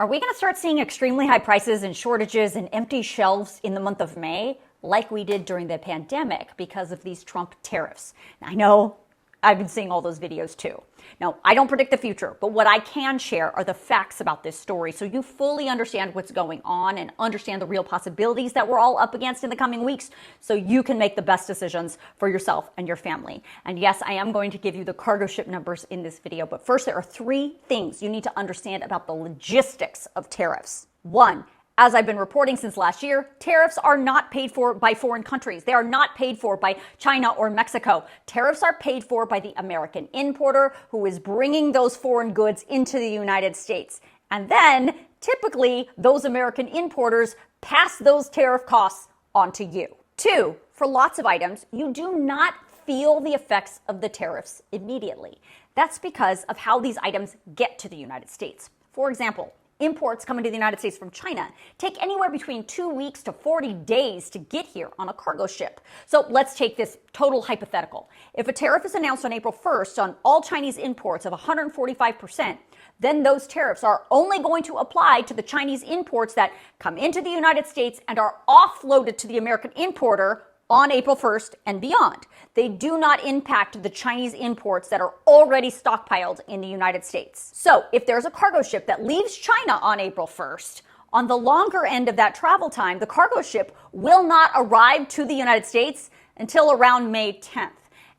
Are we going to start seeing extremely high prices and shortages and empty shelves in the month of May, like we did during the pandemic because of these Trump tariffs? I know I've been seeing all those videos too. Now, I don't predict the future, but what I can share are the facts about this story so you fully understand what's going on and understand the real possibilities that we're all up against in the coming weeks so you can make the best decisions for yourself and your family. And yes, I am going to give you the cargo ship numbers in this video, but first there are 3 things you need to understand about the logistics of tariffs. 1, as I've been reporting since last year, tariffs are not paid for by foreign countries. They are not paid for by China or Mexico. Tariffs are paid for by the American importer who is bringing those foreign goods into the United States. And then, typically, those American importers pass those tariff costs onto you. 2, for lots of items, you do not feel the effects of the tariffs immediately. That's because of how these items get to the United States. For example, imports coming to the United States from China take anywhere between 2 weeks to 40 days to get here on a cargo ship. So let's take this total hypothetical. If a tariff is announced on April 1st on all Chinese imports of 145%, then those tariffs are only going to apply to the Chinese imports that come into the United States and are offloaded to the American importer on April 1st and beyond. They do not impact the Chinese imports that are already stockpiled in the United States. So if there's a cargo ship that leaves China on April 1st, on the longer end of that travel time, the cargo ship will not arrive to the United States until around May 10th.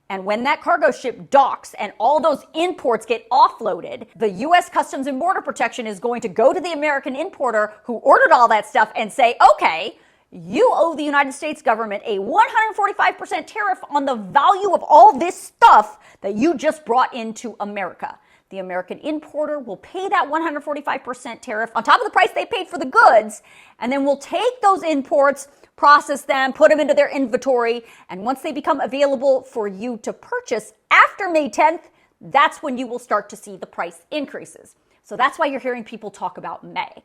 And when that cargo ship docks and all those imports get offloaded, the U.S. Customs and Border Protection is going to go to the American importer who ordered all that stuff and say, okay, you owe the United States government a 145% tariff on the value of all this stuff that you just brought into America. The American importer will pay that 145% tariff on top of the price they paid for the goods, and then will take those imports, process them, put them into their inventory, and once they become available for you to purchase after May 10th, that's when you will start to see the price increases. So that's why you're hearing people talk about May.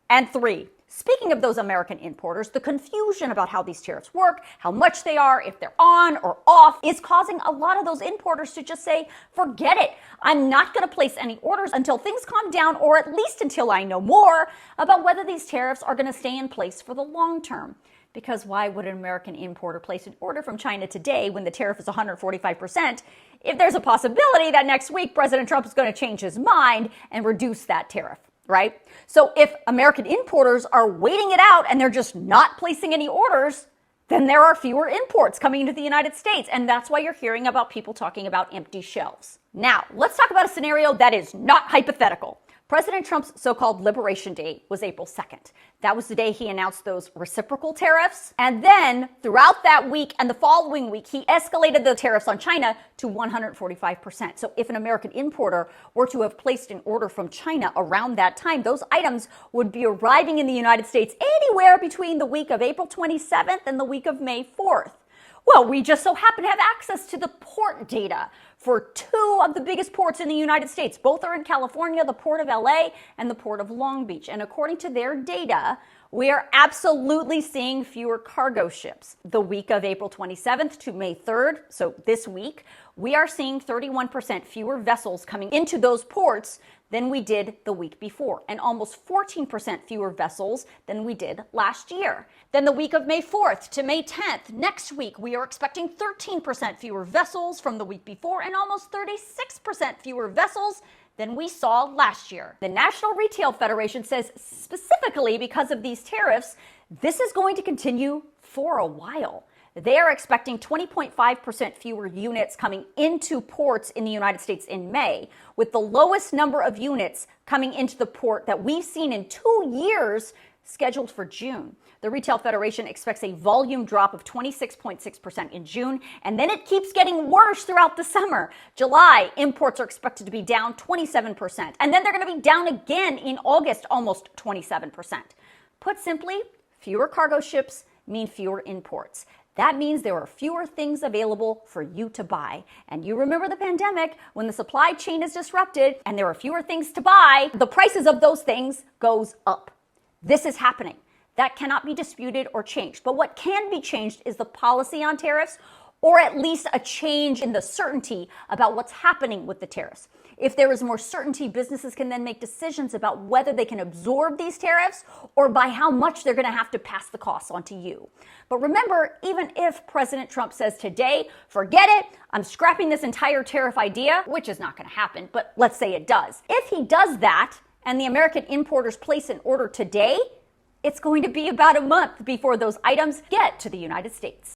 And 3, speaking of those American importers, the confusion about how these tariffs work, how much they are, if they're on or off, is causing a lot of those importers to just say, forget it. I'm not going to place any orders until things calm down, or at least until I know more about whether these tariffs are going to stay in place for the long term. Because why would an American importer place an order from China today when the tariff is 145% if there's a possibility that next week President Trump is going to change his mind and reduce that tariff? Right? So if American importers are waiting it out and they're just not placing any orders, then there are fewer imports coming into the United States. And that's why you're hearing about people talking about empty shelves. Now, let's talk about a scenario that is not hypothetical. President Trump's so-called Liberation Day was April 2nd. That was the day he announced those reciprocal tariffs. And then throughout that week and the following week, he escalated the tariffs on China to 145%. So if an American importer were to have placed an order from China around that time, those items would be arriving in the United States anywhere between the week of April 27th and the week of May 4th. Well, we just so happen to have access to the port data for 2 of the biggest ports in the United States. Both are in California, the Port of LA and the Port of Long Beach. And according to their data, we are absolutely seeing fewer cargo ships. The week of April 27th to May 3rd, so this week, we are seeing 31% fewer vessels coming into those ports than we did the week before, and almost 14% fewer vessels than we did last year. Then the week of May 4th to May 10th, next week, we are expecting 13% fewer vessels from the week before and almost 36% fewer vessels than we saw last year. The National Retail Federation says specifically because of these tariffs, this is going to continue for a while. They are expecting 20.5% fewer units coming into ports in the United States in May, with the lowest number of units coming into the port that we've seen in 2 years scheduled for June. The Retail Federation expects a volume drop of 26.6% in June, and then it keeps getting worse throughout the summer. July, imports are expected to be down 27%, and then they're going to be down again in August, almost 27%. Put simply, fewer cargo ships mean fewer imports. That means there are fewer things available for you to buy. And you remember the pandemic, when the supply chain is disrupted and there are fewer things to buy, the prices of those things goes up. This is happening. That cannot be disputed or changed. But what can be changed is the policy on tariffs, or at least a change in the certainty about what's happening with the tariffs. If there is more certainty, businesses can then make decisions about whether they can absorb these tariffs or by how much they're going to have to pass the costs on to you. But remember, even if President Trump says today, forget it, I'm scrapping this entire tariff idea, which is not going to happen, but let's say it does. If he does that and the American importers place an order today, it's going to be about a month before those items get to the United States.